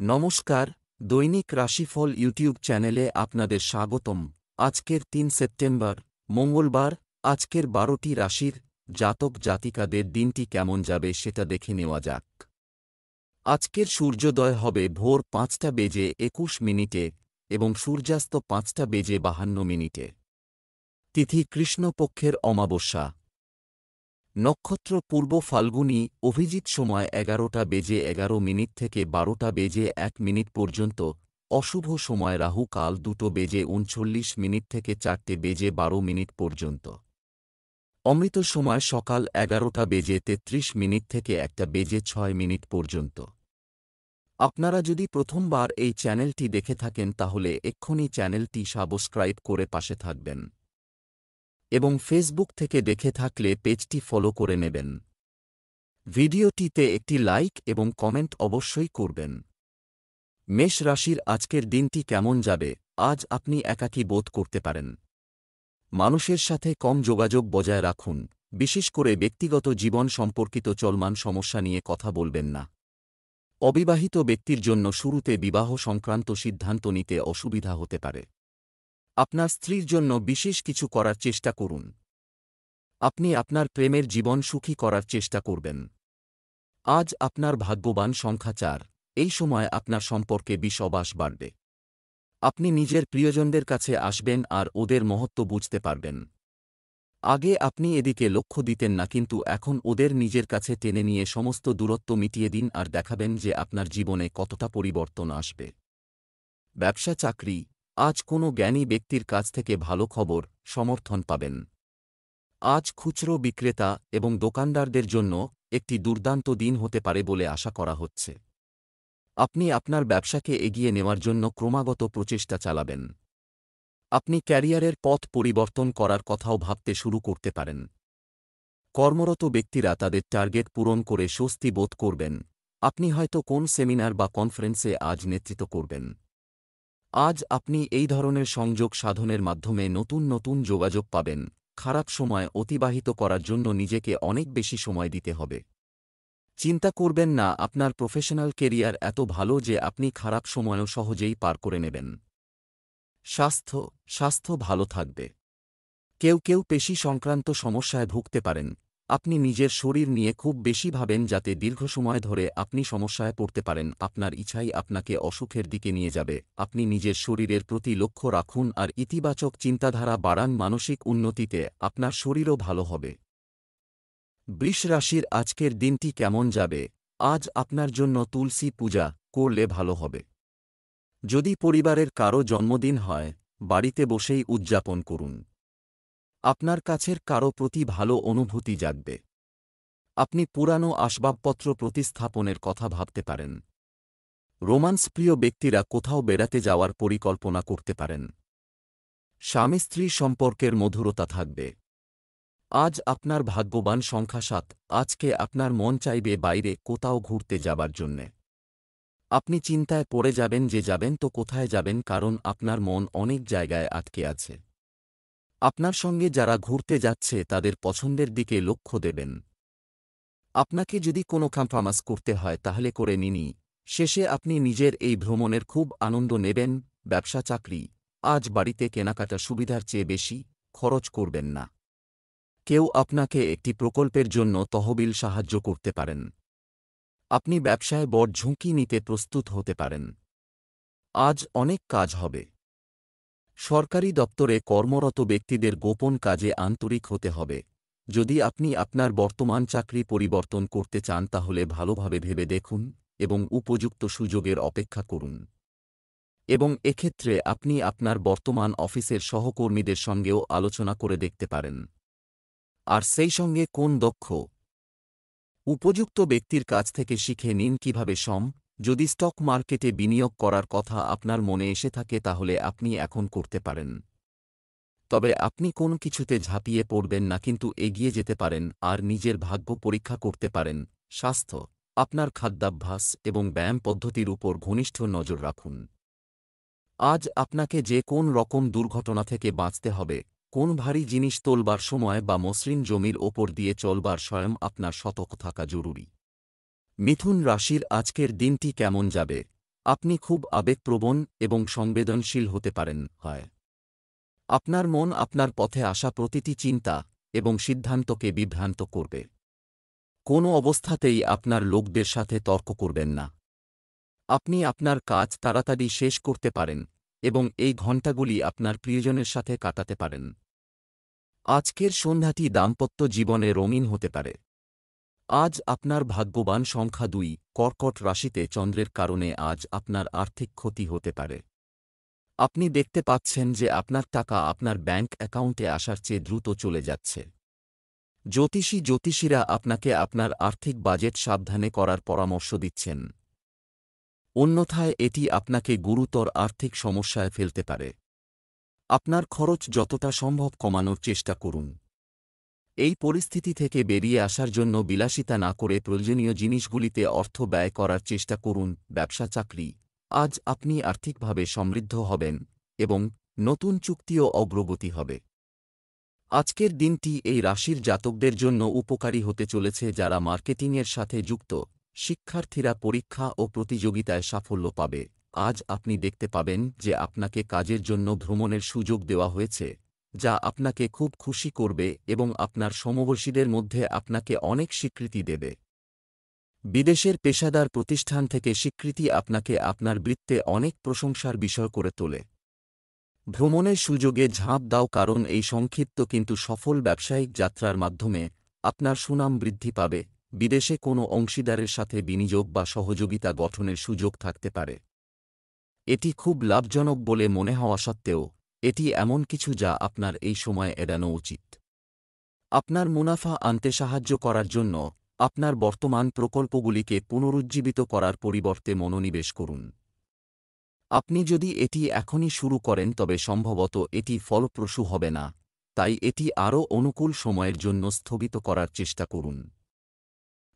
নমস্কার, দৈনিক রাশিফল ইউটিউব চ্যানেলে আপনাদের স্বাগতম। আজকের ৩ সেপ্টেম্বর, মঙ্গলবার। আজকের ১২টি রাশির জাতক জাতিকাদের দিনটি কেমন যাবে সেটা দেখে নেওয়া যাক। আজকের সূর্যোদয় হবে ভোর ৫টা বেজে ২১ মিনিটে এবং সূর্যাস্ত ৫টা বেজে ৫২ মিনিটে। তিথি কৃষ্ণপক্ষের অমাবস্যা। নক্ষত্র পূর্ব ফাল্গুনী। অভিজিৎ সময় ১১টা বেজে ১১ মিনিট থেকে ১২টা বেজে ১ মিনিট পর্যন্ত। অশুভ সময় রাহু কাল ২টো বেজে ৩৯ মিনিট থেকে ৪টে বেজে ১২ মিনিট পর্যন্ত। অমৃত সময় সকাল ১১টা বেজে ৩৩ মিনিট থেকে ১টা বেজে ৬ মিনিট পর্যন্ত। আপনারা যদি প্রথমবার এই চ্যানেলটি দেখে থাকেন তাহলে এক্ষুনি চ্যানেলটি সাবস্ক্রাইব করে পাশে থাকবেন এবং ফেসবুক থেকে দেখে থাকলে পেজটি ফলো করে নেবেন। ভিডিওটিতে একটি লাইক এবং কমেন্ট অবশ্যই করবেন। মেষ রাশির আজকের দিনটি কেমন যাবে। আজ আপনি একাকী বোধ করতে পারেন। মানুষের সাথে কম যোগাযোগ বজায় রাখুন, বিশেষ করে ব্যক্তিগত জীবন সম্পর্কিত চলমান সমস্যা নিয়ে কথা বলবেন না। অবিবাহিত ব্যক্তির জন্য শুরুতে বিবাহ সংক্রান্ত সিদ্ধান্ত নিতে অসুবিধা হতে পারে। আপনার স্ত্রীর জন্য বিশেষ কিছু করার চেষ্টা করুন। আপনি আপনার প্রেমের জীবন সুখী করার চেষ্টা করবেন। আজ আপনার ভাগ্যবান সংখ্যা ৪। এই সময় আপনার সম্পর্কে বিশ্বাস বাড়বে। আপনি নিজের প্রিয়জনদের কাছে আসবেন আর ওদের মহত্ব বুঝতে পারবেন। আগে আপনি এদিকে লক্ষ্য দিতেন না, কিন্তু এখন ওদের নিজের কাছে টেনে নিয়ে সমস্ত দূরত্ব মিটিয়ে দিন আর দেখাবেন যে আপনার জীবনে কতটা পরিবর্তন আসবে। ব্যবসা চাকরি। আজ কোনো জ্ঞানী ব্যক্তির কাছ থেকে ভালো খবর, সমর্থন পাবেন। আজ খুচরো বিক্রেতা এবং দোকানদারদের জন্য একটি দুর্দান্ত দিন হতে পারে বলে আশা করা হচ্ছে। আপনি আপনার ব্যবসাকে এগিয়ে নেওয়ার জন্য ক্রমাগত প্রচেষ্টা চালাবেন। আপনি ক্যারিয়ারের পথ পরিবর্তন করার কথাও ভাবতে শুরু করতে পারেন। কর্মরত ব্যক্তিরা তাদের টার্গেট পূরণ করে স্বস্তি বোধ করবেন। আপনি হয়তো কোন সেমিনার বা কনফারেন্সে আজ নেতৃত্ব করবেন। আজ আপনি এই ধরনের সংযোগ সাধনের মাধ্যমে নতুন নতুন যোগাযোগ পাবেন। খারাপ সময় অতিবাহিত করার জন্য নিজেকে অনেক বেশি সময় দিতে হবে। চিন্তা করবেন না, আপনার প্রফেশনাল কেরিয়ার এত ভালো যে আপনি খারাপ সময়ও সহজেই পার করে নেবেন। স্বাস্থ্য ভালো থাকবে। কেউ কেউ পেশি সংক্রান্ত সমস্যায় ভুগতে পারেন। আপনি নিজের শরীর নিয়ে খুব বেশি ভাবেন যাতে দীর্ঘ সময় ধরে আপনি সমস্যায় পড়তে পারেন। আপনার ইচ্ছাই আপনাকে অসুখের দিকে নিয়ে যাবে। আপনি নিজের শরীরের প্রতি লক্ষ্য রাখুন আর ইতিবাচক চিন্তাধারা বাড়ান। মানসিক উন্নতিতে আপনার শরীরও ভালো হবে। বৃষ রাশির আজকের দিনটি কেমন যাবে। আজ আপনার জন্য তুলসী পূজা করলে ভালো হবে। যদি পরিবারের কারো জন্মদিন হয়, বাড়িতে বসেই উদযাপন করুন। আপনার কাছের কারো প্রতি ভালো অনুভূতি জাগবে। আপনি পুরানো আসবাবপত্র প্রতিস্থাপনের কথা ভাবতে পারেন। রোমান্স প্রিয় ব্যক্তিরা কোথাও বেড়াতে যাওয়ার পরিকল্পনা করতে পারেন। স্বামী স্ত্রী সম্পর্কের মধুরতা থাকবে। আজ আপনার ভাগ্যবান সংখ্যা ৭। আজকে আপনার মন চাইবে বাইরে কোথাও ঘুরতে যাবার জন্যে। আপনি চিন্তায় পড়ে যাবেন যে যাবেন তো কোথায় যাবেন, কারণ আপনার মন অনেক জায়গায় আটকে আছে। আপনার সঙ্গে যারা ঘুরতে যাচ্ছে তাদের পছন্দের দিকে লক্ষ্য দেবেন। আপনাকে যদি কোনো কম্প্রোমাইজ করতে হয় তাহলে করে নিনই। শেষে আপনি নিজের এই ভ্রমণের খুব আনন্দ নেবেন। ব্যবসা চাকরি। আজ বাড়িতে কেনাকাটা সুবিধার চেয়ে বেশি খরচ করবেন না। কেউ আপনাকে একটি প্রকল্পের জন্য তহবিল সাহায্য করতে পারেন। আপনি ব্যবসায় বড় ঝুঁকি নিতে প্রস্তুত হতে পারেন। আজ অনেক কাজ হবে। সরকারি দপ্তরে কর্মরত ব্যক্তিদের গোপন কাজে আন্তরিক হতে হবে। যদি আপনি আপনার বর্তমান চাকরি পরিবর্তন করতে চান তাহলে ভালোভাবে ভেবে দেখুন এবং উপযুক্ত সুযোগের অপেক্ষা করুন। এবং এক্ষেত্রে আপনি আপনার বর্তমান অফিসের সহকর্মীদের সঙ্গেও আলোচনা করে দেখতে পারেন। আর সেই সঙ্গে কোন দক্ষ উপযুক্ত ব্যক্তির কাছ থেকে শিখে নিন কিভাবে যদি স্টক মার্কেটে বিনিয়োগ করার কথা আপনার মনে এসে থাকে তাহলে আপনি এখন করতে পারেন। তবে আপনি কোন কিছুতে ঝাঁপিয়ে পড়বেন না, কিন্তু এগিয়ে যেতে পারেন আর নিজের ভাগ্য পরীক্ষা করতে পারেন। স্বাস্থ্য। আপনার খাদ্যাভ্যাস এবং ব্যায়াম পদ্ধতির উপর ঘনিষ্ঠ নজর রাখুন। আজ আপনাকে যে কোন রকম দুর্ঘটনা থেকে বাঁচতে হবে। কোন ভারী জিনিস তোলবার সময় বা মসৃণ জমির ওপর দিয়ে চলবার স্বয়ং আপনার সতর্ক থাকা জরুরি। মিথুন রাশির আজকের দিনটি কেমন যাবে। আপনি খুব আবেগপ্রবণ এবং সংবেদনশীল হতে পারেন হয়। আপনার মন আপনার পথে আসা প্রতিটি চিন্তা এবং সিদ্ধান্তকে বিভ্রান্ত করবে। কোনো অবস্থাতেই আপনার লোকদের সাথে তর্ক করবেন না। আপনি আপনার কাজ তাড়াতাড়ি শেষ করতে পারেন এবং এই ঘণ্টাগুলি আপনার প্রিয়জনের সাথে কাটাতে পারেন। আজকের সন্ধ্যাটি দাম্পত্য জীবনে রঙিন হতে পারে। আজ আপনার ভাগ্যবান সংখ্যা 2। কর্কট রাশিতে চন্দ্রের কারণে আজ আপনার আর্থিক ক্ষতি হতে পারে। আপনি দেখতে পাচ্ছেন যে আপনার টাকা আপনার ব্যাংক অ্যাকাউন্টে আসার চেয়ে দ্রুত চলে যাচ্ছে। জ্যোতিষীরা আপনাকে আপনার আর্থিক বাজেট সাবধানে করার পরামর্শ দিচ্ছেন। অন্যথায় এটি আপনাকে গুরুতর আর্থিক সমস্যায় ফেলতে পারে। আপনার খরচ যতটা সম্ভব কমানোর চেষ্টা করুন। এই পরিস্থিতি থেকে বেরিয়ে আসার জন্য বিলাসিতা না করে প্রয়োজনীয় জিনিসগুলিতে অর্থ ব্যয় করার চেষ্টা করুন। ব্যবসা চাকরি, আজ আপনি আর্থিকভাবে সমৃদ্ধ হবেন এবং নতুন চুক্তিও অগ্রগতি হবে। আজকের দিনটি এই রাশির জাতকদের জন্য উপকারী হতে চলেছে যারা মার্কেটিংয়ের সাথে যুক্ত। শিক্ষার্থীরা পরীক্ষা ও প্রতিযোগিতায় সাফল্য পাবে। আজ আপনি দেখতে পাবেন যে আপনাকে কাজের জন্য ভ্রমণের সুযোগ দেওয়া হয়েছে, যা আপনাকে খুব খুশি করবে এবং আপনার সমবয়সীদের মধ্যে আপনাকে অনেক স্বীকৃতি দেবে। বিদেশের পেশাদার প্রতিষ্ঠান থেকে স্বীকৃতি আপনাকে আপনার বৃত্তে অনেক প্রশংসার বিষয় করে তোলে। ভ্রমণের সুযোগে ঝাঁপ দাও, কারণ এই সংক্ষিপ্ত কিন্তু সফল ব্যবসায়িক যাত্রার মাধ্যমে আপনার সুনাম বৃদ্ধি পাবে। বিদেশে কোনো অংশীদারের সাথে বিনিয়োগ বা সহযোগিতা গঠনের সুযোগ থাকতে পারে। এটি খুব লাভজনক বলে মনে হওয়া সত্ত্বেও এটি এমন কিছু যা আপনার এই সময় এড়ানো উচিত। আপনার মুনাফা আনতে সাহায্য করার জন্য আপনার বর্তমান প্রকল্পগুলিকে পুনরুজ্জীবিত করার পরিবর্তে মনোনিবেশ করুন। আপনি যদি এটি এখনই শুরু করেন তবে সম্ভবত এটি ফলপ্রসূ হবে না, তাই এটি আরও অনুকূল সময়ের জন্য স্থগিত করার চেষ্টা করুন।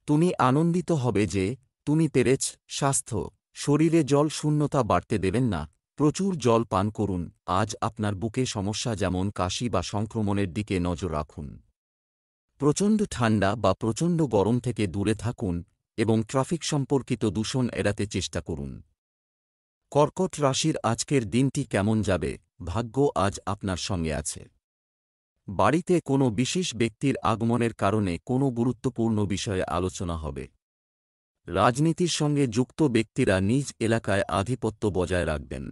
তুমি আনন্দিত হবে যে তুমি পেরেছ। স্বাস্থ্য, শরীরে জল শূন্যতা বাড়তে দেবেন না, প্রচুর জল পান করুন। আজ আপনার বুকে সমস্যা যেমন কাশি বা সংক্রমণের দিকে নজর রাখুন। প্রচণ্ড ঠান্ডা বা প্রচণ্ড গরম থেকে দূরে থাকুন এবং ট্রাফিক সম্পর্কিত দূষণ এড়াতে চেষ্টা করুন। কর্কট রাশির আজকের দিনটি কেমন যাবে? ভাগ্য আজ আপনার সঙ্গে আছে। বাড়িতে কোনো বিশেষ ব্যক্তির আগমনের কারণে কোনো গুরুত্বপূর্ণ বিষয়ে আলোচনা হবে। রাজনীতির সঙ্গে যুক্ত ব্যক্তিরা নিজ এলাকায় আধিপত্য বজায় রাখবেন।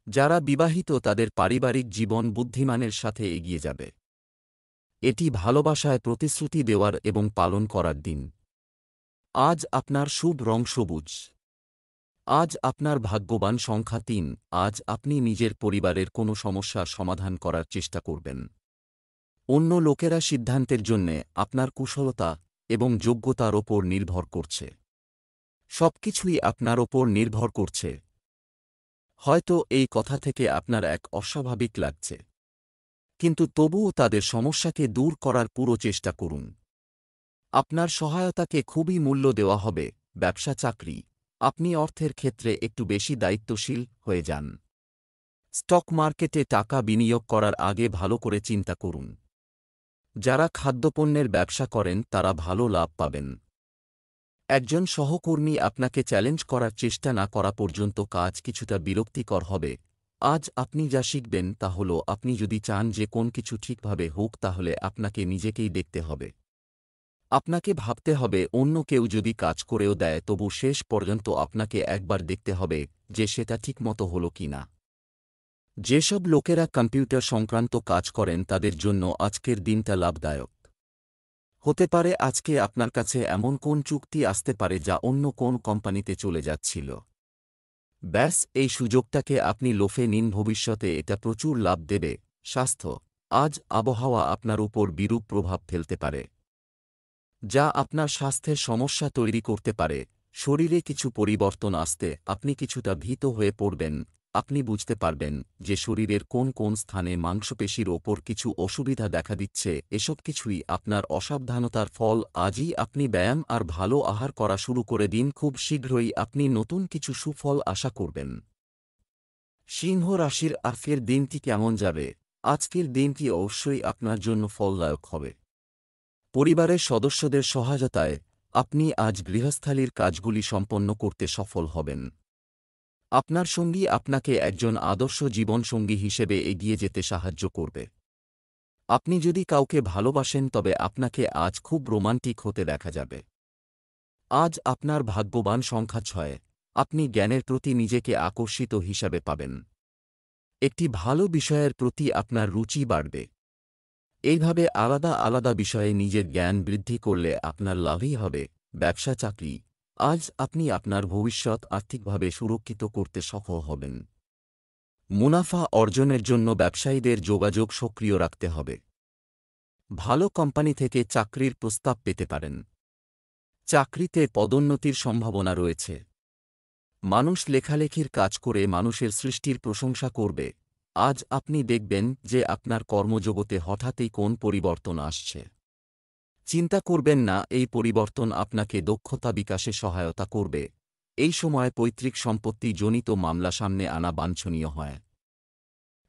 যারা বিবাহিত তাদের পারিবারিক জীবন বুদ্ধিমানের সাথে এগিয়ে যাবে। এটি ভালোবাসায় প্রতিশ্রুতি দেওয়ার এবং পালন করার দিন। আজ আপনার শুভ রং সবুজ। আজ আপনার ভাগ্যবান সংখ্যা 3। আজ আপনি নিজের পরিবারের কোনো সমস্যার সমাধান করার চেষ্টা করবেন। অন্য লোকেরা সিদ্ধান্তের জন্যে আপনার কুশলতা এবং যোগ্যতার ওপর নির্ভর করছে। সবকিছুই আপনার ওপর নির্ভর করছে। হয়তো এই কথা থেকে আপনার এক অস্বাভাবিক লাগছে, কিন্তু তবুও তাদের সমস্যাকে দূর করার পুরো চেষ্টা করুন। আপনার সহায়তাকে খুবই মূল্য দেওয়া হবে। ব্যবসা চাকরি, আপনি অর্থের ক্ষেত্রে একটু বেশি দায়িত্বশীল হয়ে যান। স্টক মার্কেটে টাকা বিনিয়োগ করার আগে ভালো করে চিন্তা করুন। যারা খাদ্যপণ্যের ব্যবসা করেন তারা ভালো লাভ পাবেন। একজন সহকর্মী আপনাকে চ্যালেঞ্জ করার চেষ্টা না করা পর্যন্ত কাজ কিছুটা বিরক্তিকর হবে। আজ আপনি যা শিখবেন তা হল, আপনি যদি চান যে কোন কিছু ঠিকভাবে হোক তাহলে আপনাকে নিজেকেই দেখতে হবে। আপনাকে ভাবতে হবে অন্য কেউ যদি কাজ করেও দেয় তবু শেষ পর্যন্ত আপনাকে একবার দেখতে হবে যে সেটা ঠিকমতো হল কি না। যেসব লোকেরা কম্পিউটার সংক্রান্ত কাজ করেন তাদের জন্য আজকের দিনটা লাভদায়ক হতে পারে। আজকে আপনার কাছে এমন কোন চুক্তি আসতে পারে যা অন্য কোন কোম্পানিতে চলে যাচ্ছিল। ব্যাস, এই সুযোগটাকে আপনি লোফে নিন, ভবিষ্যতে এটা প্রচুর লাভ দেবে। স্বাস্থ্য, আজ আবহাওয়া আপনার উপর বিরূপ প্রভাব ফেলতে পারে, যা আপনার স্বাস্থ্যের সমস্যা তৈরি করতে পারে। শরীরে কিছু পরিবর্তন আসতে আপনি কিছুটা ভীত হয়ে পড়বেন। আপনি বুঝতে পারবেন যে শরীরের কোন কোন স্থানে মাংসপেশির ওপর কিছু অসুবিধা দেখা দিচ্ছে। এসব কিছুই আপনার অসাবধানতার ফল। আজই আপনি ব্যায়াম আর ভালো আহার করা শুরু করে দিন। খুব শীঘ্রই আপনি নতুন কিছু সুফল আশা করবেন। সিংহ রাশির আজকের দিনটি কেমন যাবে? আজকের দিনটি অবশ্যই আপনার জন্য ফলদায়ক হবে। পরিবারের সদস্যদের সহায়তায় আপনি আজ গৃহস্থালির কাজগুলি সম্পন্ন করতে সফল হবেন। আপনার সঙ্গী আপনাকে একজন আদর্শ জীবনসঙ্গী হিসেবে এগিয়ে যেতে সাহায্য করবে। আপনি যদি কাউকে ভালোবাসেন তবে আপনাকে আজ খুব রোমান্টিক হতে দেখা যাবে। আজ আপনার ভাগ্যবান সংখ্যা 6। আপনি জ্ঞানের প্রতি নিজেকে আকর্ষিত হিসাবে পাবেন। একটি ভালো বিষয়ের প্রতি আপনার রুচি বাড়বে। এইভাবে আলাদা আলাদা বিষয়ে নিজের জ্ঞান বৃদ্ধি করলে আপনার লাভই হবে। ব্যবসা চাকরি, আজ আপনি আপনার ভবিষ্যৎ আর্থিকভাবে সুরক্ষিত করতে সফল হবেন। মুনাফা অর্জনের জন্য ব্যবসায়ীদের যোগাযোগ সক্রিয় রাখতে হবে। ভালো কোম্পানি থেকে চাকরির প্রস্তাব পেতে পারেন। চাকরিতে পদোন্নতির সম্ভাবনা রয়েছে। মানুষ লেখালেখির কাজ করে মানুষের সৃষ্টির প্রশংসা করবে। আজ আপনি দেখবেন যে আপনার কর্মজগতে হঠাৎই কোন পরিবর্তন আসছে। চিন্তা করবেন না, এই পরিবর্তন আপনাকে দক্ষতা বিকাশে সহায়তা করবে। এই সময় পৈতৃক সম্পত্তি জনিত মামলা সামনে আনা বাঞ্ছনীয় হয়।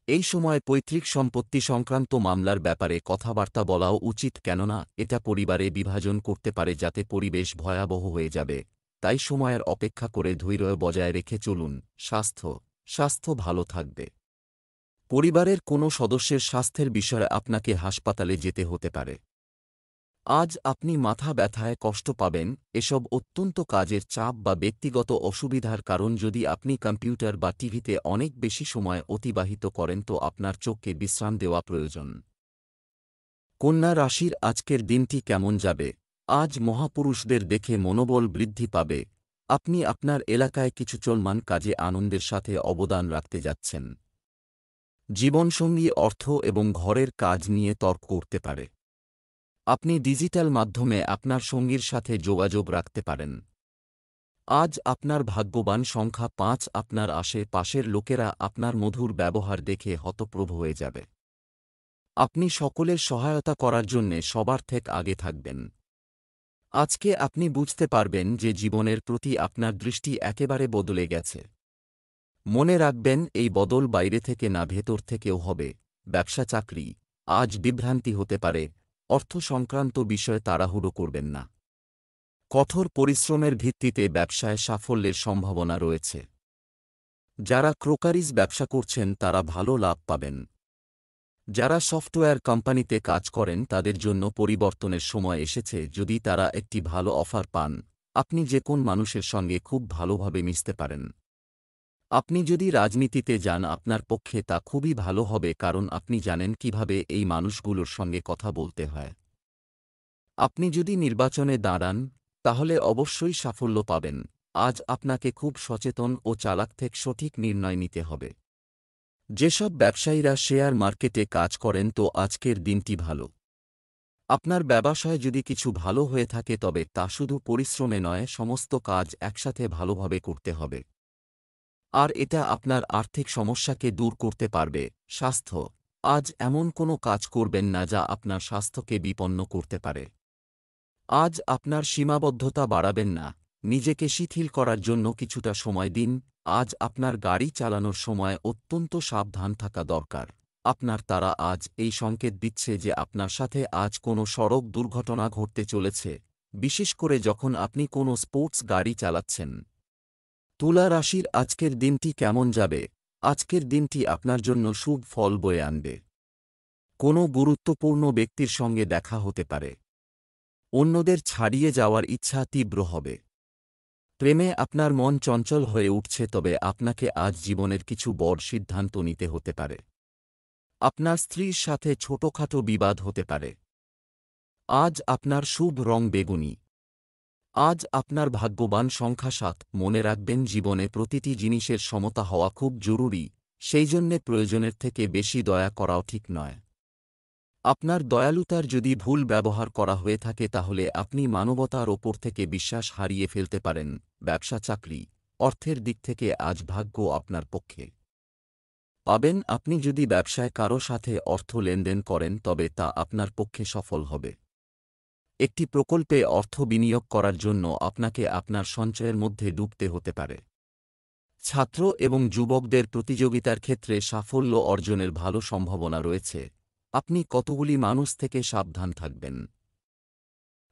এই সময় পৈতৃক সম্পত্তি সংক্রান্ত মামলার ব্যাপারে কথাবার্তা বলাও উচিত, কেননা এটা পরিবারে বিভাজন করতে পারে যাতে পরিবেশ ভয়াবহ হয়ে যাবে। তাই সময়ের অপেক্ষা করে ধৈর্য বজায় রেখে চলুন। স্বাস্থ্য ভালো থাকবে। পরিবারের কোনো সদস্যের স্বাস্থ্যের বিষয়ে আপনাকে হাসপাতালে যেতে হতে পারে। আজ আপনি মাথা ব্যথায় কষ্ট পাবেন। এসব অত্যন্ত কাজের চাপ বা ব্যক্তিগত অসুবিধার কারণ। যদি আপনি কম্পিউটার বা টিভিতে অনেক বেশি সময় অতিবাহিত করেন তো আপনার চোখকে বিশ্রাম দেওয়া প্রয়োজন। কন্যা রাশির আজকের দিনটি কেমন যাবে? আজ মহাপুরুষদের দেখে মনোবল বৃদ্ধি পাবে। আপনি আপনার এলাকায় কিছু চলমান কাজে আনন্দের সাথে অবদান রাখতে যাচ্ছেন। জীবনসঙ্গী অর্থ এবং ঘরের কাজ নিয়ে তর্ক করতে পারে। আপনি ডিজিটাল মাধ্যমে আপনার সঙ্গীর সাথে যোগাযোগ রাখতে পারেন। আজ আপনার ভাগ্যবান সংখ্যা 5। আপনার আশেপাশের লোকেরা আপনার মধুর ব্যবহার দেখে হতপ্রভ হয়ে যাবে। আপনি সকলের সহায়তা করার জন্যে সবার থেকে আগে থাকবেন। আজকে আপনি বুঝতে পারবেন যে জীবনের প্রতি আপনার দৃষ্টি একেবারে বদলে গেছে। মনে রাখবেন, এই বদল বাইরে থেকে না, ভেতর থেকেও হবে। ব্যবসা চাকরি, আজ বিভ্রান্তি হতে পারে। অর্থ সংক্রান্ত বিষয়ে তাড়াহুড়ো করবেন না। কঠোর পরিশ্রমের ভিত্তিতে ব্যবসায় সাফল্যের সম্ভাবনা রয়েছে। যারা ক্রোকারিজ ব্যবসা করছেন তারা ভালো লাভ পাবেন। যারা সফটওয়্যার কোম্পানিতে কাজ করেন তাদের জন্য পরিবর্তনের সময় এসেছে। যদি তারা একটি ভালো অফার পান, আপনি যে কোন মানুষের সঙ্গে খুব ভালোভাবে মিশতে পারেন। আপনি যদি রাজনীতিতে যান আপনার পক্ষে তা খুবই ভালো হবে, কারণ আপনি জানেন কিভাবে এই মানুষগুলোর সঙ্গে কথা বলতে হয়। আপনি যদি নির্বাচনে দাঁড়ান তাহলে অবশ্যই সাফল্য পাবেন। আজ আপনাকে খুব সচেতন ও চালাক থেকে সঠিক নির্ণয় নিতে হবে। যেসব ব্যবসায়ীরা শেয়ার মার্কেটে কাজ করেন তো আজকের দিনটি ভালো। আপনার ব্যবসায় যদি কিছু ভালো হয়ে থাকে তবে তা শুধু পরিশ্রমে নয়, সমস্ত কাজ একসাথে ভালোভাবে করতে হবে। আর এটা আপনার আর্থিক সমস্যাকে দূর করতে পারবে। স্বাস্থ্য, আজ এমন কোনো কাজ করবেন না যা আপনার স্বাস্থ্যকে বিপন্ন করতে পারে। আজ আপনার সীমাবদ্ধতা বাড়াবেন না, নিজেকে শিথিল করার জন্য কিছুটা সময় দিন। আজ আপনার গাড়ি চালানোর সময় অত্যন্ত সাবধান থাকা দরকার। আপনার তারা আজ এই সংকেত দিচ্ছে যে আপনার সাথে আজ কোনো সড়ক দুর্ঘটনা ঘটতে চলেছে, বিশেষ করে যখন আপনি কোনো স্পোর্টস গাড়ি চালাচ্ছেন। তুলা রাশির আজকের দিনটি কেমন যাবে? আজকের দিনটি আপনার জন্য শুভ ফল বয়ে আনবে। কোনো গুরুত্বপূর্ণ ব্যক্তির সঙ্গে দেখা হতে পারে। অন্যদের ছাড়িয়ে যাওয়ার ইচ্ছা তীব্র হবে। প্রেমে আপনার মন চঞ্চল হয়ে উঠছে, তবে আপনাকে আজ জীবনের কিছু বড় সিদ্ধান্ত নিতে হতে পারে। আপনার স্ত্রীর সাথে ছোটখাটো বিবাদ হতে পারে। আজ আপনার শুভ রং বেগুনি। আজ আপনার ভাগ্যবান সংখ্যা 7। মনে রাখবেন, জীবনে প্রতিটি জিনিসের সমতা হওয়া খুব জরুরি, সেই জন্যে প্রয়োজনের থেকে বেশি দয়া করাও ঠিক নয়। আপনার দয়ালুতার যদি ভুল ব্যবহার করা হয়ে থাকে তাহলে আপনি মানবতার ওপর থেকে বিশ্বাস হারিয়ে ফেলতে পারেন। ব্যবসা চাকরি, অর্থের দিক থেকে আজ ভাগ্য আপনার পক্ষে। পাবেন, আপনি যদি ব্যবসায় কারো সাথে অর্থ লেনদেন করেন তবে তা আপনার পক্ষে সফল হবে। একটি প্রকল্পে অর্থ বিনিয়োগ করার জন্য আপনাকে আপনার সঞ্চয়ের মধ্যে ডুবতে হতে পারে। ছাত্র এবং যুবকদের প্রতিযোগিতার ক্ষেত্রে সাফল্য অর্জনের ভালো সম্ভাবনা রয়েছে। আপনি কতগুলি মানুষ থেকে সাবধান থাকবেন।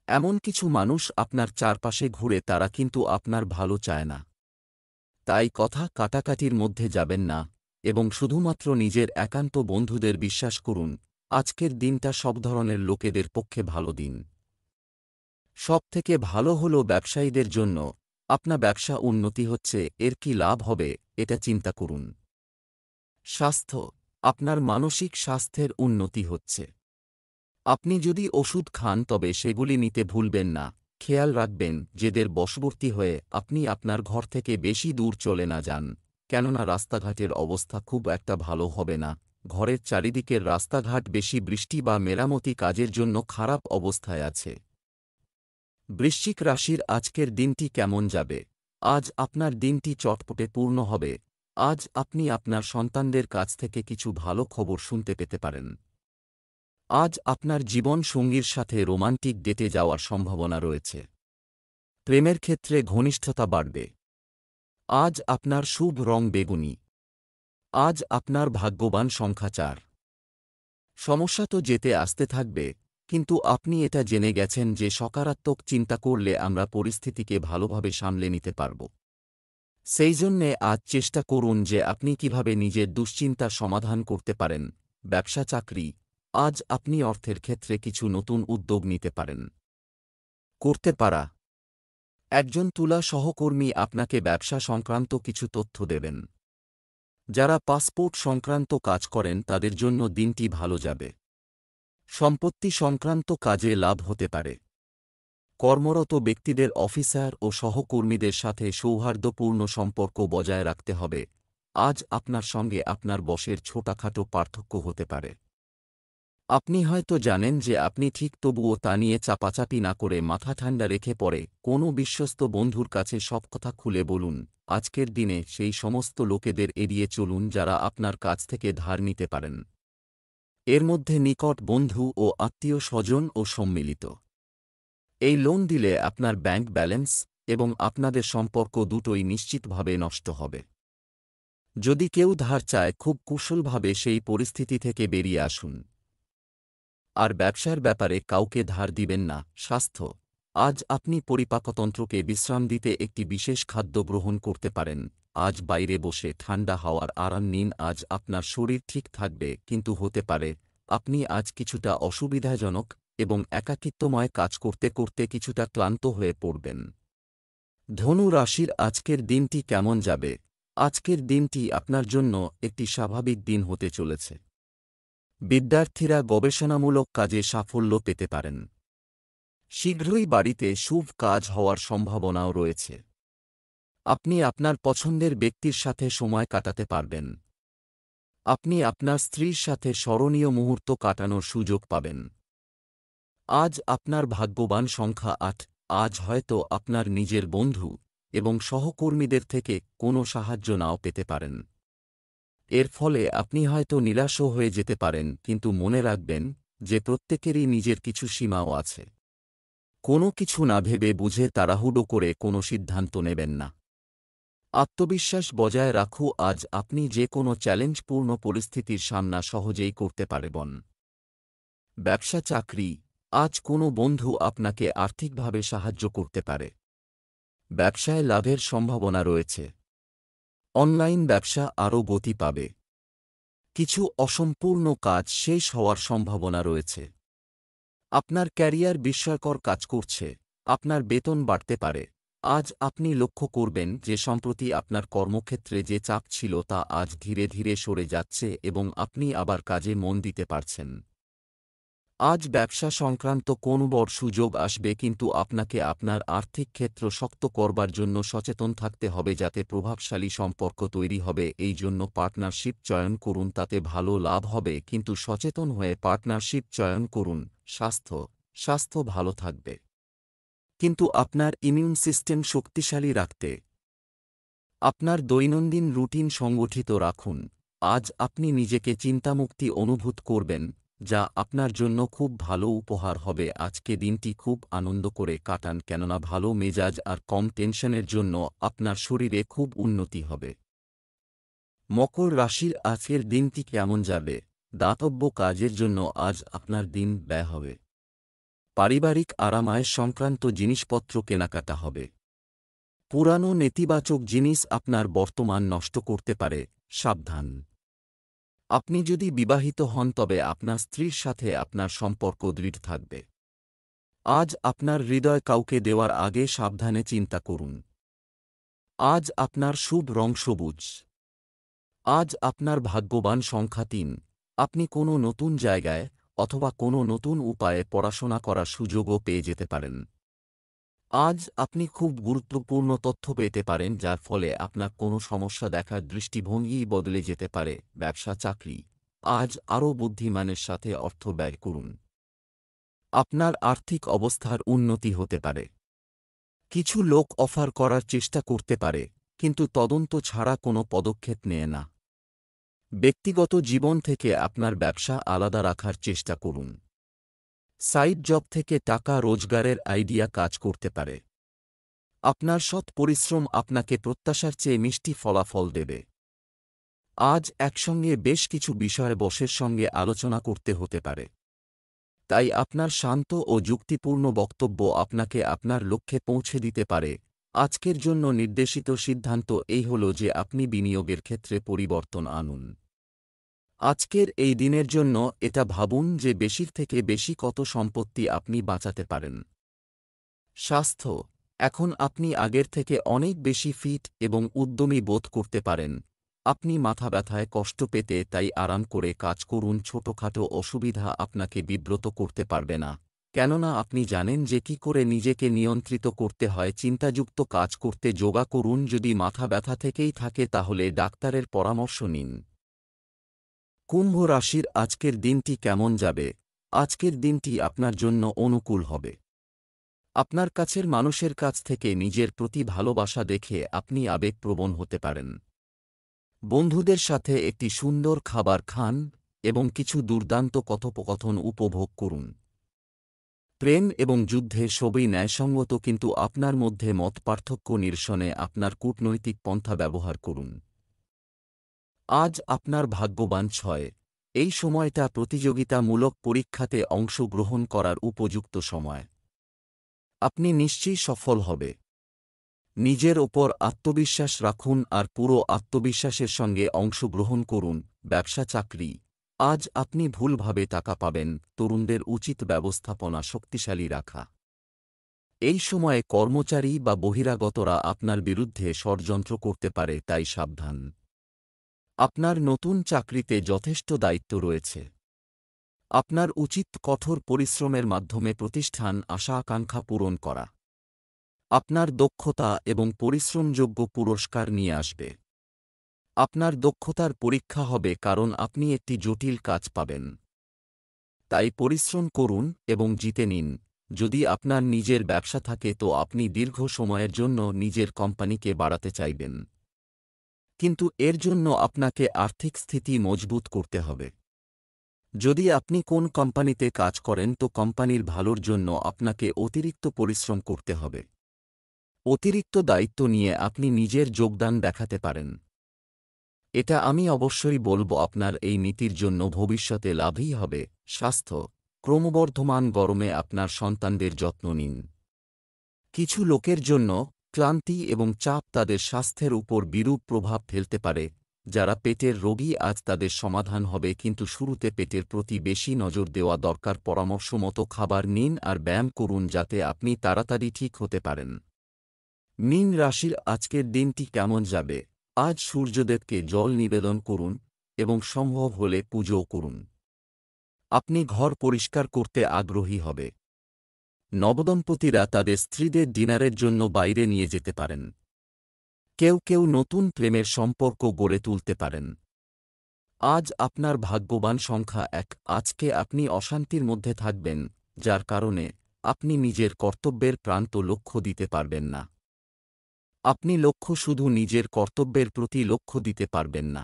এমন কিছু মানুষ আপনার চারপাশে ঘুরে, তারা কিন্তু আপনার ভালো চায় না। তাই কথা কাটাকাটির মধ্যে যাবেন না এবং শুধুমাত্র নিজের একান্ত বন্ধুদের বিশ্বাস করুন। আজকের দিনটা সব ধরনের লোকেদের পক্ষে ভালো দিন। সবথেকে ভালো হল ব্যবসায়ীদের জন্য। আপনার ব্যবসা উন্নতি হচ্ছে, এর কি লাভ হবে এটা চিন্তা করুন। স্বাস্থ্য, আপনার মানসিক স্বাস্থ্যের উন্নতি হচ্ছে। আপনি যদি ওষুধ খান তবে সেগুলি নিতে ভুলবেন না। খেয়াল রাখবেন জেদের বশবর্তী হয়ে আপনি আপনার ঘর থেকে বেশি দূর চলে না যান, কেননা রাস্তাঘাটের অবস্থা খুব একটা ভালো হবে না। ঘরের চারিদিকের রাস্তাঘাট বেশি বৃষ্টি বা মেরামতি কাজের জন্য খারাপ অবস্থায় আছে। বৃশ্চিক রাশির আজকের দিনটি কেমন যাবে? আজ আপনার দিনটি চটপটে পূর্ণ হবে। আজ আপনি আপনার সন্তানদের কাছ থেকে কিছু ভালো খবর শুনতে পেতে পারেন। আজ আপনার জীবন সঙ্গীর সাথে রোমান্টিক ডেটে যাওয়ার সম্ভাবনা রয়েছে। প্রেমের ক্ষেত্রে ঘনিষ্ঠতা বাড়বে। আজ আপনার শুভ রং বেগুনি। আজ আপনার ভাগ্যবান সংখ্যা 4। সমস্যা তো যেতে আসতে থাকবে, কিন্তু আপনি এটা জেনে গেছেন যে সকারাত্মক চিন্তা করলে আমরা পরিস্থিতিকে ভালোভাবে সামলে নিতে পারব। সেই জন্যে আজ চেষ্টা করুন যে আপনি কিভাবে নিজের দুশ্চিন্তার সমাধান করতে পারেন। ব্যবসা চাকরি, আজ আপনি অর্থের ক্ষেত্রে কিছু নতুন উদ্যোগ নিতে পারেন। করতে পারা, একজন তুলা সহকর্মী আপনাকে ব্যবসা সংক্রান্ত কিছু তথ্য দেবেন। যারা পাসপোর্ট সংক্রান্ত কাজ করেন তাদের জন্য দিনটি ভালো যাবে। সম্পত্তি সংক্রান্ত কাজে লাভ হতে পারে। কর্মরত ব্যক্তিদের অফিসার ও সহকর্মীদের সাথে সৌহার্দ্যপূর্ণ সম্পর্ক বজায় রাখতে হবে। আজ আপনার সঙ্গে আপনার বসের ছোটখাটো পার্থক্য হতে পারে। আপনি হয়তো জানেন যে আপনি ঠিক, তবুও তা নিয়ে চাপাচাপি না করে মাথা ঠান্ডা রেখে পরে কোনো বিশ্বস্ত বন্ধুর কাছে সব কথা খুলে বলুন। আজকের দিনে সেই সমস্ত লোকেদের এড়িয়ে চলুন যারা আপনার কাছ থেকে ধার নিতে পারেন। এর মধ্যে নিকট বন্ধু ও আত্মীয় স্বজন ও সম্মিলিত। এই লোন দিলে আপনার ব্যাংক ব্যালেন্স এবং আপনাদের সম্পর্ক দুটোই নিশ্চিতভাবে নষ্ট হবে। যদি কেউ ধার চায়, খুব কুশলভাবে সেই পরিস্থিতি থেকে বেরিয়ে আসুন। আর ব্যবসার ব্যাপারে কাউকে ধার দিবেন না। স্বাস্থ্য, আজ আপনি পরিপাকতন্ত্রকে বিশ্রাম দিতে একটি বিশেষ খাদ্য গ্রহণ করতে পারেন। আজ বাইরে বসে ঠান্ডা হাওয়ার আরাম নিন। আজ আপনার শরীর ঠিক থাকবে, কিন্তু হতে পারে আপনি আজ কিছুটা অসুবিধাজনক এবং একাকিত্বময় কাজ করতে করতে কিছুটা ক্লান্ত হয়ে পড়বেন। ধনু রাশির আজকের দিনটি কেমন যাবে? আজকের দিনটি আপনার জন্য একটি স্বাভাবিক দিন হতে চলেছে। বিদ্যার্থীরা গবেষণামূলক কাজে সাফল্য পেতে পারেন। শীঘ্রই বাড়িতে শুভ কাজ হওয়ার সম্ভাবনাও রয়েছে। আপনি আপনার পছন্দের ব্যক্তির সাথে সময় কাটাতে পারবেন। আপনি আপনার স্ত্রীর সাথে স্মরণীয় মুহূর্ত কাটানোর সুযোগ পাবেন। আজ আপনার ভাগ্যবান সংখ্যা 8। আজ হয়তো আপনার নিজের বন্ধু এবং সহকর্মীদের থেকে কোনো সাহায্য নাও পেতে পারেন। এর ফলে আপনি হয়তো নিরাশও হয়ে যেতে পারেন, কিন্তু মনে রাখবেন যে প্রত্যেকেরই নিজের কিছু সীমাও আছে। কোনো কিছু না ভেবে বুঝে তাড়াহুড়ো করে কোনো সিদ্ধান্ত নেবেন না। আত্মবিশ্বাস বজায় রাখু। আজ আপনি যে কোনো চ্যালেঞ্জপূর্ণ পরিস্থিতির সামনা সহজেই করতে পারবেন। ব্যবসা চাকরি, আজ কোনো বন্ধু আপনাকে আর্থিকভাবে সাহায্য করতে পারে। ব্যবসায় লাভের সম্ভাবনা রয়েছে। অনলাইন ব্যবসা আরও গতি পাবে। কিছু অসম্পূর্ণ কাজ শেষ হওয়ার সম্ভাবনা রয়েছে। আপনার ক্যারিয়ার বিস্ময়কর কাজ করছে। আপনার বেতন বাড়তে পারে। আজ আপনি লক্ষ্য করবেন যে সম্প্রতি আপনার কর্মক্ষেত্রে যে চাপ ছিল তা আজ ধীরে ধীরে সরে যাচ্ছে এবং আপনি আবার কাজে মন দিতে পারছেন। আজ ব্যবসা সংক্রান্ত কোনো বড় সুযোগ আসবে, কিন্তু আপনাকে আপনার আর্থিক ক্ষেত্র শক্ত করবার জন্য সচেতন থাকতে হবে যাতে প্রভাবশালী সম্পর্ক তৈরি হবে। এই জন্য পার্টনারশিপ চয়ন করুন, তাতে ভালো লাভ হবে, কিন্তু সচেতন হয়ে পার্টনারশিপ চয়ন করুন। স্বাস্থ্য ভালো থাকবে, কিন্তু আপনার ইমিউন সিস্টেম শক্তিশালী রাখতে আপনার দৈনন্দিন রুটিন সংগঠিত রাখুন। আজ আপনি নিজেকে চিন্তামুক্তি অনুভূত করবেন, যা আপনার জন্য খুব ভালো উপহার হবে। আজকে দিনটি খুব আনন্দ করে কাটান, কেননা ভালো মেজাজ আর কম টেনশনের জন্য আপনার শরীরে খুব উন্নতি হবে। মকর রাশির আজকের দিনটি কেমন যাবে? দাতব্য কাজের জন্য আজ আপনার দিন ব্যয় হবে। পারিবারিক আরামায়েশ সংক্রান্ত জিনিসপত্র কেনাকাটা হবে। পুরানো নেতিবাচক জিনিস আপনার বর্তমান নষ্ট করতে পারে, সাবধান। আপনি যদি বিবাহিত হন তবে আপনার স্ত্রীর সাথে আপনার সম্পর্ক দৃঢ় থাকবে। আজ আপনার হৃদয় কাউকে দেওয়ার আগে সাবধানে চিন্তা করুন। আজ আপনার শুভ রং সবুজ। আজ আপনার ভাগ্যবান সংখ্যা ৩। আপনি কোনো নতুন জায়গায় অথবা কোনো নতুন উপায়ে পড়াশোনা করার সুযোগও পেয়ে যেতে পারেন। আজ আপনি খুব গুরুত্বপূর্ণ তথ্য পেতে পারেন যার ফলে আপনার কোনো সমস্যা দেখার দৃষ্টিভঙ্গিই বদলে যেতে পারে। ব্যবসা চাকরি, আজ আরও বুদ্ধিমানের সাথে অর্থ ব্যয় করুন। আপনার আর্থিক অবস্থার উন্নতি হতে পারে। কিছু লোক অফার করার চেষ্টা করতে পারে, কিন্তু তদন্ত ছাড়া কোনো পদক্ষেপ নেয় না। ব্যক্তিগত জীবন থেকে আপনার ব্যবসা আলাদা রাখার চেষ্টা করুন। সাইড জব থেকে টাকা রোজগারের আইডিয়া কাজ করতে পারে। আপনার সৎ পরিশ্রম আপনাকে প্রত্যাশার চেয়ে মিষ্টি ফলাফল দেবে। আজ একসঙ্গে বেশ কিছু বিষয়ে বসের সঙ্গে আলোচনা করতে হতে পারে। তাই আপনার শান্ত ও যুক্তিপূর্ণ বক্তব্য আপনাকে আপনার লক্ষ্যে পৌঁছে দিতে পারে। আজকের জন্য নির্দেশিত সিদ্ধান্ত এই হল যে আপনি বিনিয়োগের ক্ষেত্রে পরিবর্তন আনুন। আজকের এই দিনের জন্য এটা ভাবুন যে বেশির থেকে বেশি কত সম্পত্তি আপনি বাঁচাতে পারেন। স্বাস্থ্য, এখন আপনি আগের থেকে অনেক বেশি ফিট এবং উদ্যমী বোধ করতে পারেন। আপনি মাথা ব্যথায় কষ্ট পেতে তাই আরাম করে কাজ করুন। ছোটখাটো অসুবিধা আপনাকে বিব্রত করতে পারবে না, কেননা আপনি জানেন যে কী করে নিজেকে নিয়ন্ত্রিত করতে হয়। চিন্তাযুক্ত কাজ করতে যোগা করুন। যদি মাথা ব্যথা থেকেই থাকে তাহলে ডাক্তারের পরামর্শ নিন। কুম্ভ রাশির আজকের দিনটি কেমন যাবে? আজকের দিনটি আপনার জন্য অনুকূল হবে। আপনার কাছের মানুষের কাছ থেকে নিজের প্রতি ভালোবাসা দেখে আপনি আবেগপ্রবণ হতে পারেন। বন্ধুদের সাথে একটি সুন্দর খাবার খান এবং কিছু দুর্দান্ত কথোপকথন উপভোগ করুন। প্রেম এবং যুদ্ধে সবই ন্যায়সঙ্গত, কিন্তু আপনার মধ্যে মতপার্থক্য নিরসনে আপনার কূটনৈতিক পন্থা ব্যবহার করুন। আজ আপনার ভাগ্যবান ৬। এই সময়টা প্রতিযোগিতামূলক পরীক্ষাতে অংশগ্রহণ করার উপযুক্ত সময়। আপনি নিশ্চয়ই সফল হবে। নিজের ওপর আত্মবিশ্বাস রাখুন আর পুরো আত্মবিশ্বাসের সঙ্গে অংশগ্রহণ করুন। ব্যবসা চাকরি, আজ আপনি ভুলভাবে টাকা পাবেন। তরুণদের উচিত ব্যবস্থাপনা শক্তিশালী রাখা। এই সময়ে কর্মচারী বা বহিরাগতরা আপনার বিরুদ্ধে ষড়যন্ত্র করতে পারে, তাই সাবধান। আপনার নতুন চাকরিতে যথেষ্ট দায়িত্ব রয়েছে। আপনার উচিত কঠোর পরিশ্রমের মাধ্যমে প্রতিষ্ঠান আশা আকাঙ্ক্ষা পূরণ করা। আপনার দক্ষতা এবং পরিশ্রমযোগ্য পুরস্কার নিয়ে আসবে। আপনার দক্ষতার পরীক্ষা হবে কারণ আপনি একটি জটিল কাজ পাবেন। তাই পরিশ্রম করুন এবং জিতে নিন। যদি আপনার নিজের ব্যবসা থাকে তো আপনি দীর্ঘ সময়ের জন্য নিজের কোম্পানিকে বাড়াতে চাইবেন, কিন্তু এর জন্য আপনাকে আর্থিক স্থিতি মজবুত করতে হবে। যদি আপনি কোন কোম্পানিতে কাজ করেন তো কোম্পানির ভালোর জন্য আপনাকে অতিরিক্ত পরিশ্রম করতে হবে। অতিরিক্ত দায়িত্ব নিয়ে আপনি নিজের যোগদান দেখাতে পারেন। এটা আমি অবশ্যই বলবো, আপনার এই নীতির জন্য ভবিষ্যতে লাভই হবে। স্বাস্থ্য, ক্রমবর্ধমান গরমে আপনার সন্তানদের যত্ন নিন। কিছু লোকের জন্য ক্লান্তি এবং চাপ তাদের স্বাস্থ্যের উপর বিরূপ প্রভাব ফেলতে পারে। যারা পেটের রোগী আজ তাদের সমাধান হবে, কিন্তু শুরুতে পেটের প্রতি বেশি নজর দেওয়া দরকার। পরামর্শমতো খাবার নিন আর ব্যায়াম করুন যাতে আপনি তাড়াতাড়ি ঠিক হতে পারেন। মীন রাশির আজকের দিনটি কেমন যাবে? আজ সূর্যদেবকে জল নিবেদন করুন এবং সম্ভব হলে পুজোও করুন। আপনি ঘর পরিষ্কার করতে আগ্রহী হবে। নবদম্পতিরা তাদের স্ত্রীদের ডিনারের জন্য বাইরে নিয়ে যেতে পারেন। কেউ কেউ নতুন প্রেমের সম্পর্ক গড়ে তুলতে পারেন। আজ আপনার ভাগ্যবান সংখ্যা ১। আজকে আপনি অশান্তির মধ্যে থাকবেন, যার কারণে আপনি নিজের কর্তব্যের প্রান্ত লক্ষ্য দিতে পারবেন না। আপনি লক্ষ্য শুধু নিজের কর্তব্যের প্রতি লক্ষ্য দিতে পারবেন না।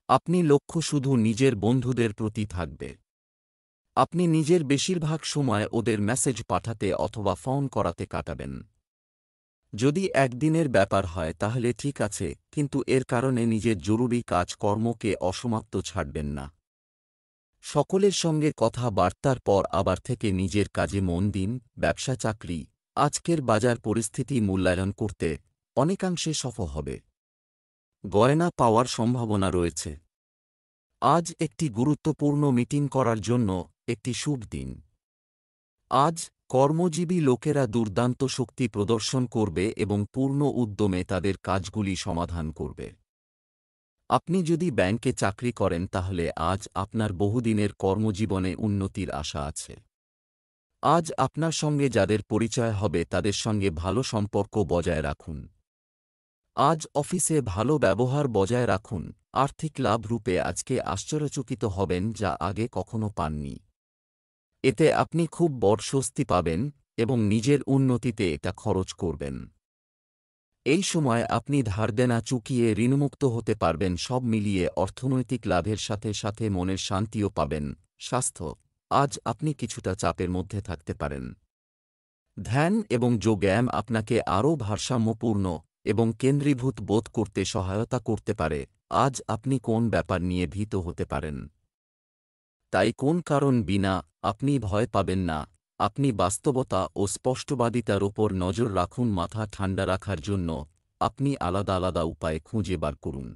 আপনি লক্ষ্য শুধু নিজের বন্ধুদের প্রতি থাকবে। আপনি নিজের বেশিরভাগ সময় ওদের মেসেজ পাঠাতে অথবা ফোন করাতে কাটাবেন। যদি একদিনের ব্যাপার হয় তাহলে ঠিক আছে, কিন্তু এর কারণে নিজের জরুরি কাজকর্মকে অসমাপ্ত ছাড়বেন না। সকলের সঙ্গে কথাবার্তার পর আবার থেকে নিজের কাজে মন দিন। ব্যবসা চাকরি, আজকের বাজার পরিস্থিতি মূল্যায়ন করতে অনেকাংশে সফল হবে। গয়না পাওয়ার সম্ভাবনা রয়েছে। আজ একটি গুরুত্বপূর্ণ মিটিং করার জন্য একটি শুভ দিন। আজ কর্মজীবী লোকেরা দুর্দান্ত শক্তি প্রদর্শন করবে এবং পূর্ণ উদ্যমে তাদের কাজগুলি সমাধান করবে। আপনি যদি ব্যাংকে চাকরি করেন তাহলে আজ আপনার বহুদিনের কর্মজীবনে উন্নতির আশা আছে। আজ আপনার সঙ্গে যাদের পরিচয় হবে তাদের সঙ্গে ভালো সম্পর্ক বজায় রাখুন। আজ অফিসে ভালো ব্যবহার বজায় রাখুন। আর্থিক লাভ রূপে আজকে আশ্চর্যচকিত হবেন যা আগে কখনো পাননি। এতে আপনি খুব বড় স্বস্তি পাবেন এবং নিজের উন্নতিতে এটা খরচ করবেন। এই সময় আপনি ধারদেনা চুকিয়ে ঋণমুক্ত হতে পারবেন। সব মিলিয়ে অর্থনৈতিক লাভের সাথে সাথে মনের শান্তিও পাবেন। স্বাস্থ্য আজ আপনি কিছুটা চাপের মধ্যে থাকতে পারেন। ধ্যান এবং যোগব্যায়াম আপনাকে আরও ভারসাম্যপূর্ণ এবং কেন্দ্রীভূত বোধ করতে সহায়তা করতে পারে। আজ আপনি কোন ব্যাপার নিয়ে ভীত হতে পারেন, তাই কোন কারণ বিনা আপনি ভয় পাবেন না। আপনি বাস্তবতা ও স্পষ্টবাদিতার ওপর নজর রাখুন। মাথা ঠান্ডা রাখার জন্য আপনি আলাদা আলাদা উপায় খুঁজে বার করুন।